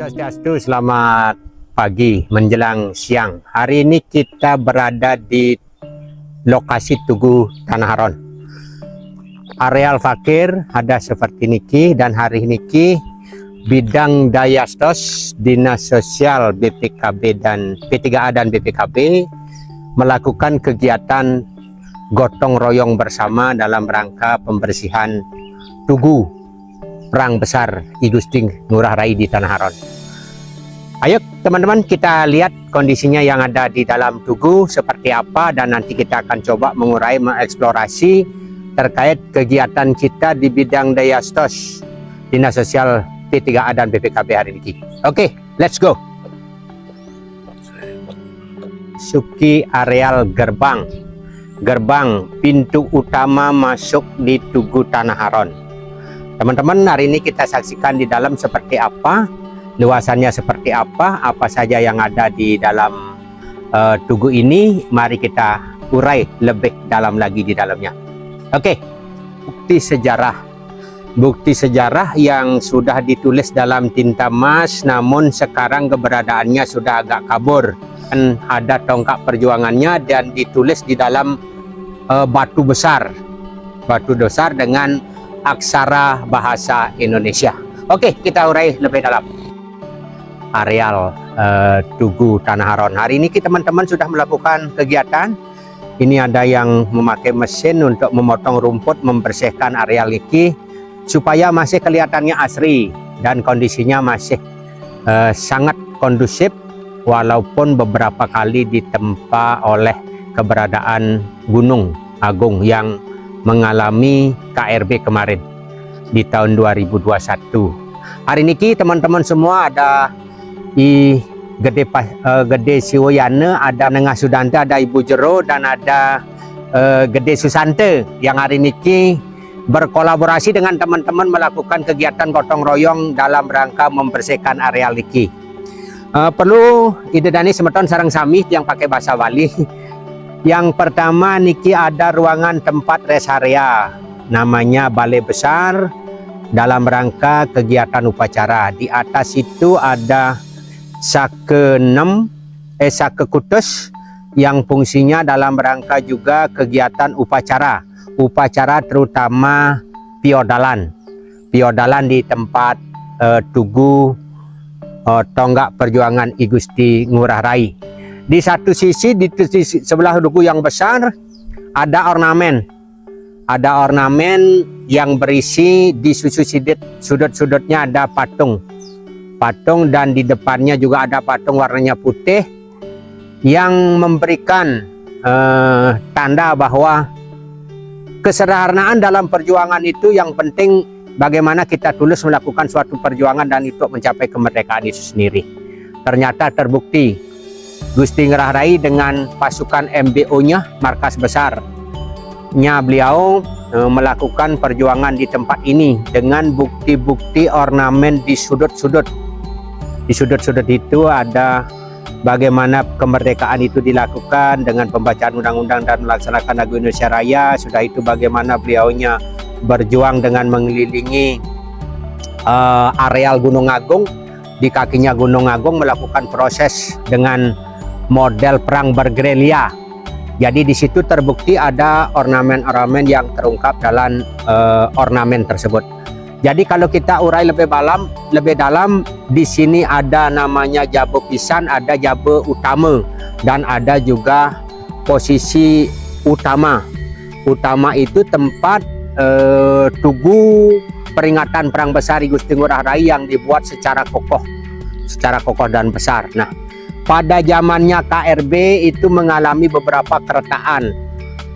Swastiastu, selamat pagi menjelang siang. Hari ini kita berada di lokasi Tugu Tanah Haron. Areal fakir ada seperti niki, dan hari niki bidang Dayastos Dinas Sosial BPKB dan P3A dan BPKB melakukan kegiatan gotong royong bersama dalam rangka pembersihan Tugu Perang Besar I Gusti Ngurah Rai di Tanah Haron. Ayo teman-teman, kita lihat kondisinya yang ada di dalam tugu seperti apa, dan nanti kita akan coba mengurai, mengeksplorasi terkait kegiatan kita di bidang Dayastos Dinas Sosial P3A dan BPKB hari ini. Oke, let's go. Suki areal gerbang pintu utama masuk di Tugu Tanah Haron. Teman-teman, hari ini kita saksikan di dalam seperti apa, luasannya seperti apa saja yang ada di dalam tugu ini. Mari kita urai lebih dalam lagi di dalamnya. Oke, bukti sejarah yang sudah ditulis dalam tinta emas, namun sekarang keberadaannya sudah agak kabur. Dan ada tongkat perjuangannya dan ditulis di dalam batu besar dengan aksara bahasa Indonesia. Oke, kita urai lebih dalam. Areal Tugu Tanah Haron. Hari ini teman-teman sudah melakukan kegiatan. Ini ada yang memakai mesin untuk memotong rumput, membersihkan areal ini supaya masih kelihatannya asri dan kondisinya masih sangat kondusif, walaupun beberapa kali ditempa oleh keberadaan Gunung Agung yang mengalami KRB kemarin di tahun 2021. Hari ini teman-teman semua ada di Gede Siwoyane, ada Nengah Sudante, ada Ibu Jero, dan ada Gede Susante yang hari ini berkolaborasi dengan teman-teman melakukan kegiatan gotong royong dalam rangka membersihkan areal iki. Perlu ide dani semeton sarang sami yang pakai bahasa Bali. Yang pertama niki ada ruangan tempat rest area, namanya Balai Besar, dalam rangka kegiatan upacara. Di atas itu ada sake kutus yang fungsinya dalam rangka juga kegiatan upacara terutama piodalan di tempat Tugu Tonggak Perjuangan I Gusti Ngurah Rai. Di satu sisi, di sisi sebelah tugu yang besar ada ornamen yang berisi di sudut-sudutnya ada patung, dan di depannya juga ada patung warnanya putih yang memberikan tanda bahwa kesederhanaan dalam perjuangan itu yang penting bagaimana kita tulus melakukan suatu perjuangan dan itu mencapai kemerdekaan itu sendiri. Ternyata terbukti Gusti Ngurah Rai dengan pasukan MBO-nya, markas besarnya beliau melakukan perjuangan di tempat ini dengan bukti-bukti ornamen di sudut-sudut. Di sudut-sudut itu ada bagaimana kemerdekaan itu dilakukan dengan pembacaan undang-undang dan melaksanakan lagu Indonesia Raya. Sudah itu bagaimana beliaunya berjuang dengan mengelilingi areal Gunung Agung. Di kakinya Gunung Agung melakukan proses dengan model perang bergerilya. Jadi di situ terbukti ada ornamen-ornamen yang terungkap dalam ornamen tersebut. Jadi kalau kita urai lebih dalam, di sini ada namanya Jabe Pisan, ada Jabe Utama, dan ada juga posisi utama. Utama itu tempat tugu peringatan Perang Besar I Gusti Ngurah Rai yang dibuat secara kokoh dan besar. Nah, pada zamannya KRB itu mengalami beberapa kertaan.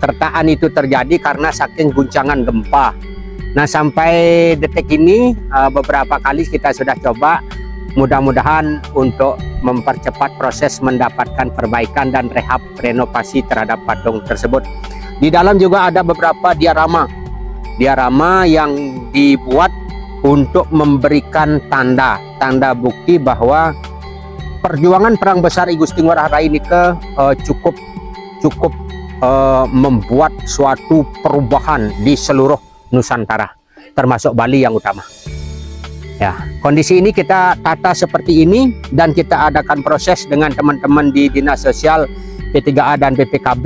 Kertaan itu terjadi karena saking guncangan gempa. Nah, sampai detik ini beberapa kali kita sudah coba, mudah-mudahan untuk mempercepat proses mendapatkan perbaikan dan renovasi terhadap patung tersebut. Di dalam juga ada beberapa diorama yang dibuat untuk memberikan tanda bukti bahwa perjuangan Perang Besar I Gusti Ngurah Rai ini cukup membuat suatu perubahan di seluruh Nusantara, termasuk Bali yang utama. Ya, kondisi ini kita tata seperti ini dan kita adakan proses dengan teman-teman di Dinas Sosial P3A dan BPKB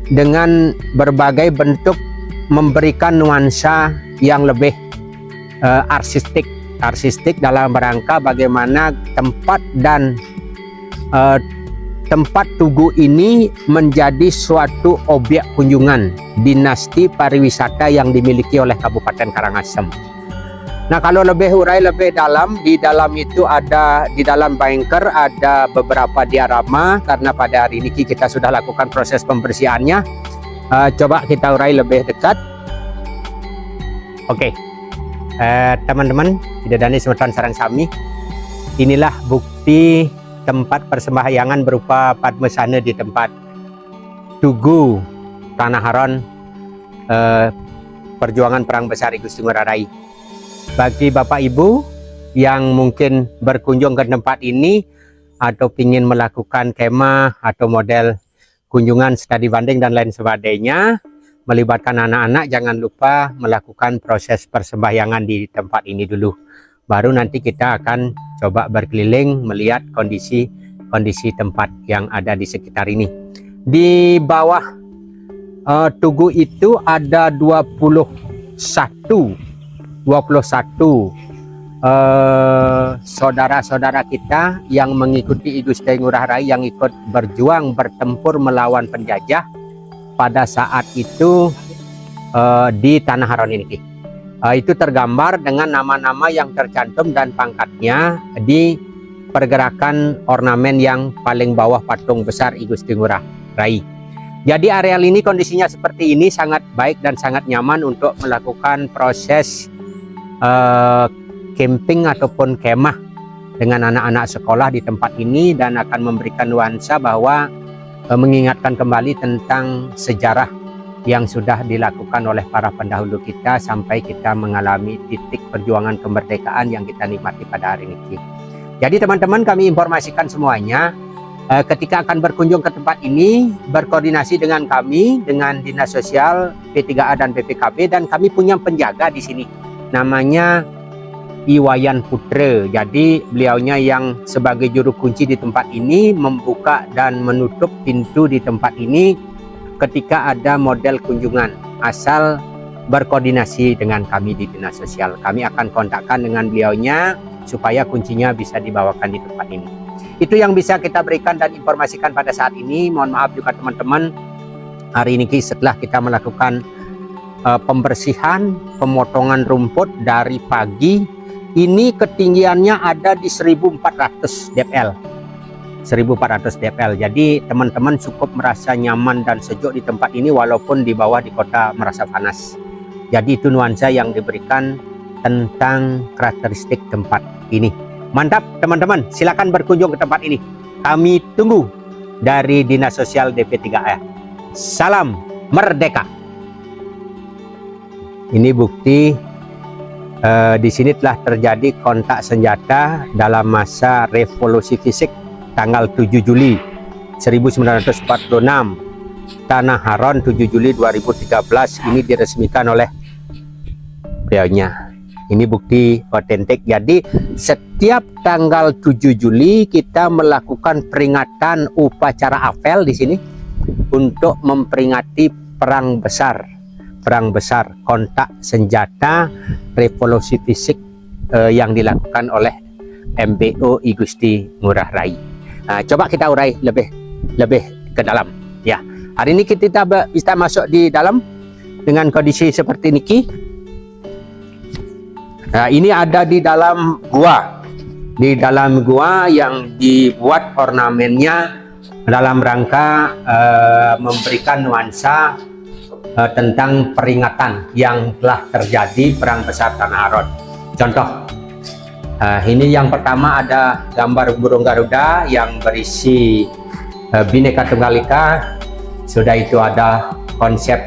dengan berbagai bentuk memberikan nuansa yang lebih artistik dalam rangka bagaimana tempat dan tempat Tugu ini menjadi suatu objek kunjungan dinasti pariwisata yang dimiliki oleh Kabupaten Karangasem. Nah, kalau lebih dalam, di dalam itu ada, di dalam banker ada beberapa diorama karena pada hari ini kita sudah lakukan proses pembersihannya. Coba kita urai lebih dekat. Oke, teman-teman, Bidadari Semeton Sarang Sami, inilah bukti tempat persembahyangan berupa padmesana di tempat Tugu Tanah Haron, perjuangan perang besar I Gusti Ngurah Rai. Bagi Bapak Ibu yang mungkin berkunjung ke tempat ini atau ingin melakukan kemah atau model kunjungan studi banding dan lain sebagainya melibatkan anak-anak, jangan lupa melakukan proses persembahyangan di tempat ini dulu. Baru nanti kita akan coba berkeliling melihat kondisi tempat yang ada di sekitar ini. Di bawah Tugu itu ada 21 saudara-saudara kita yang mengikuti I Gusti Ngurah Rai yang ikut berjuang bertempur melawan penjajah pada saat itu di Tanah Haron ini. Itu tergambar dengan nama-nama yang tercantum dan pangkatnya di pergerakan ornamen yang paling bawah patung besar I Gusti Ngurah Rai. Jadi areal ini kondisinya seperti ini, sangat baik dan sangat nyaman untuk melakukan proses camping ataupun kemah dengan anak-anak sekolah di tempat ini, dan akan memberikan nuansa bahwa mengingatkan kembali tentang sejarah yang sudah dilakukan oleh para pendahulu kita sampai kita mengalami titik perjuangan kemerdekaan yang kita nikmati pada hari ini. Jadi teman-teman, kami informasikan semuanya ketika akan berkunjung ke tempat ini, berkoordinasi dengan kami, dengan Dinas Sosial P3A dan BPKB, dan kami punya penjaga di sini. Namanya Iwayan Putra. Jadi beliaunya yang sebagai juru kunci di tempat ini, membuka dan menutup pintu di tempat ini ketika ada model kunjungan, asal berkoordinasi dengan kami di Dinas Sosial. Kami akan kontakkan dengan beliaunya supaya kuncinya bisa dibawakan di tempat ini. Itu yang bisa kita berikan dan informasikan pada saat ini. Mohon maaf juga teman-teman, hari ini setelah kita melakukan pembersihan, pemotongan rumput dari pagi, ini ketinggiannya ada di 1400 dpl. 1400 dpl. Jadi teman-teman cukup merasa nyaman dan sejuk di tempat ini walaupun di bawah di kota merasa panas. Jadi itu nuansa yang diberikan tentang karakteristik tempat ini. Mantap teman-teman, silakan berkunjung ke tempat ini. Kami tunggu dari Dinas Sosial DP3A. Salam Merdeka. Ini bukti di sini telah terjadi kontak senjata dalam masa revolusi fisik tanggal 7 Juli 1946, Tanah Haron 7 Juli 2013. Ini diresmikan oleh beliaunya. Ini bukti otentik. Jadi setiap tanggal 7 Juli kita melakukan peringatan upacara apel di sini untuk memperingati perang besar kontak senjata revolusi fisik yang dilakukan oleh MBO I Gusti Ngurah Rai. Nah, coba kita urai lebih ke dalam ya. Hari ini kita bisa masuk di dalam dengan kondisi seperti ini. Nah, ini ada di dalam gua. Di dalam gua yang dibuat ornamennya dalam rangka memberikan nuansa tentang peringatan yang telah terjadi perang besar Tanah Haron. Contoh, ini yang pertama ada gambar burung Garuda yang berisi Bhinneka Tunggal Ika. Sudah itu ada konsep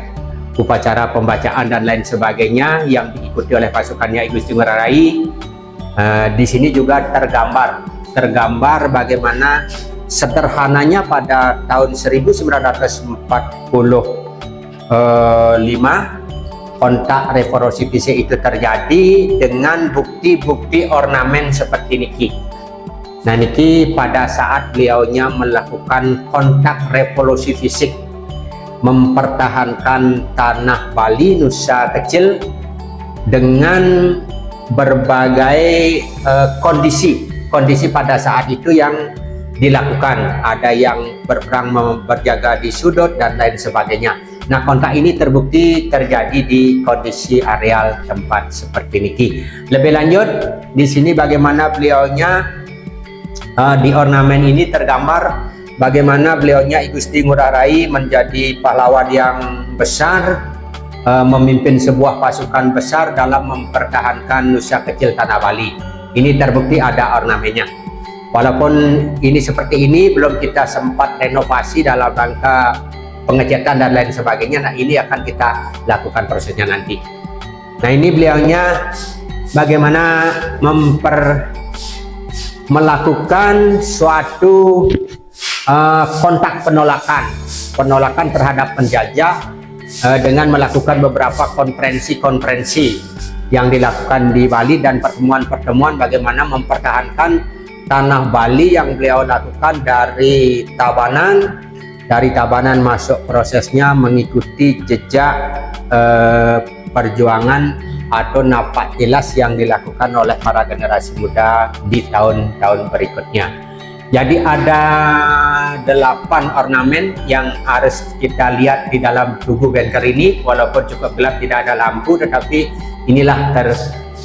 upacara pembacaan dan lain sebagainya yang diikuti oleh pasukannya I Gusti Ngurah Rai. Di sini juga tergambar bagaimana sederhananya pada tahun 1945 kontak revolusi fisik itu terjadi dengan bukti-bukti ornamen seperti niki. Nah, niki pada saat beliaunya melakukan kontak revolusi fisik, mempertahankan tanah Bali Nusa Kecil dengan berbagai kondisi pada saat itu yang dilakukan. Ada yang berperang berjaga di sudut dan lain sebagainya. Nah, kontak ini terbukti terjadi di kondisi areal tempat seperti niki. Lebih lanjut di sini bagaimana beliaunya di ornamen ini tergambar bagaimana beliaunya I Gusti Ngurah Rai menjadi pahlawan yang besar, memimpin sebuah pasukan besar dalam mempertahankan Nusa Kecil Tanah Bali. Ini terbukti ada ornamennya. Walaupun ini seperti ini, belum kita sempat renovasi dalam rangka pengecatan dan lain sebagainya. Nah, ini akan kita lakukan prosesnya nanti. Nah, ini beliaunya bagaimana melakukan suatu kontak penolakan terhadap penjajah dengan melakukan beberapa konferensi yang dilakukan di Bali dan pertemuan-pertemuan bagaimana mempertahankan tanah Bali yang beliau lakukan dari Tabanan masuk prosesnya mengikuti jejak perjuangan atau napak jelas yang dilakukan oleh para generasi muda di tahun-tahun berikutnya. Jadi ada 8 ornamen yang harus kita lihat di dalam tugu bengkel ini, walaupun cukup gelap tidak ada lampu, tetapi inilah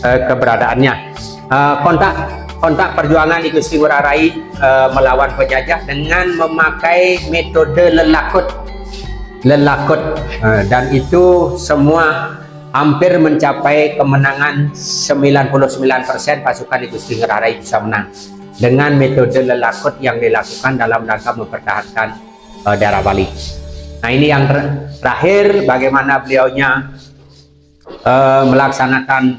keberadaannya. Kontak perjuangan I Gusti Ngurah Rai melawan penjajah dengan memakai metode lelakut, dan itu semua hampir mencapai kemenangan 99% pasukan I Gusti Ngurah Rai bisa menang dengan metode lelakut yang dilakukan dalam rangka mempertahankan daerah Bali. Nah, ini yang terakhir bagaimana beliaunya melaksanakan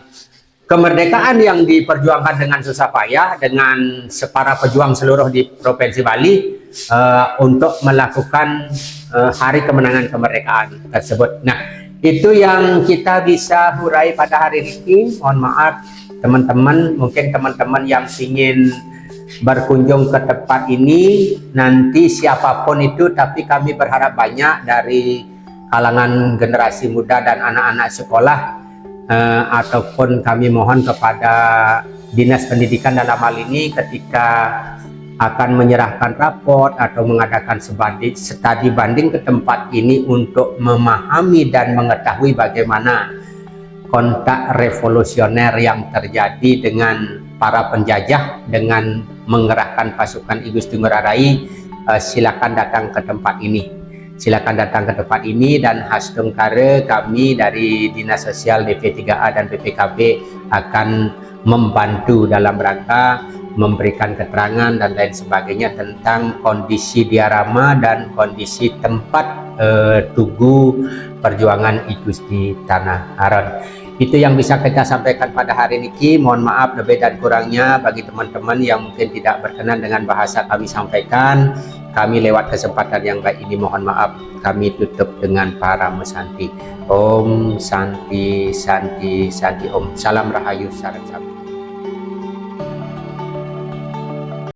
kemerdekaan yang diperjuangkan dengan susah payah dengan para pejuang seluruh di Provinsi Bali untuk melakukan hari kemenangan kemerdekaan tersebut. Nah, itu yang kita bisa hurai pada hari ini. Mohon maaf teman-teman, mungkin teman-teman yang ingin berkunjung ke tempat ini nanti siapapun itu, tapi kami berharap banyak dari kalangan generasi muda dan anak-anak sekolah, ataupun kami mohon kepada Dinas Pendidikan dalam hal ini ketika akan menyerahkan raport atau mengadakan studi banding ke tempat ini untuk memahami dan mengetahui bagaimana kontak revolusioner yang terjadi dengan para penjajah dengan mengerahkan pasukan I Gusti Ngurah Rai. Silakan datang ke tempat ini. Silakan datang ke tempat ini, dan Hastungkare kami dari Dinas Sosial DP3A dan BPKB akan membantu dalam rangka memberikan keterangan dan lain sebagainya tentang kondisi diorama dan kondisi tempat tugu perjuangan I Gusti Tanah Aron. Itu yang bisa kita sampaikan pada hari ini. Mohon maaf lebih dan kurangnya bagi teman-teman yang mungkin tidak berkenan dengan bahasa kami sampaikan. Kami lewat kesempatan yang baik ini mohon maaf. Kami tutup dengan para mesanti. Om Santi Santi Santi Om. Salam Rahayu Salam.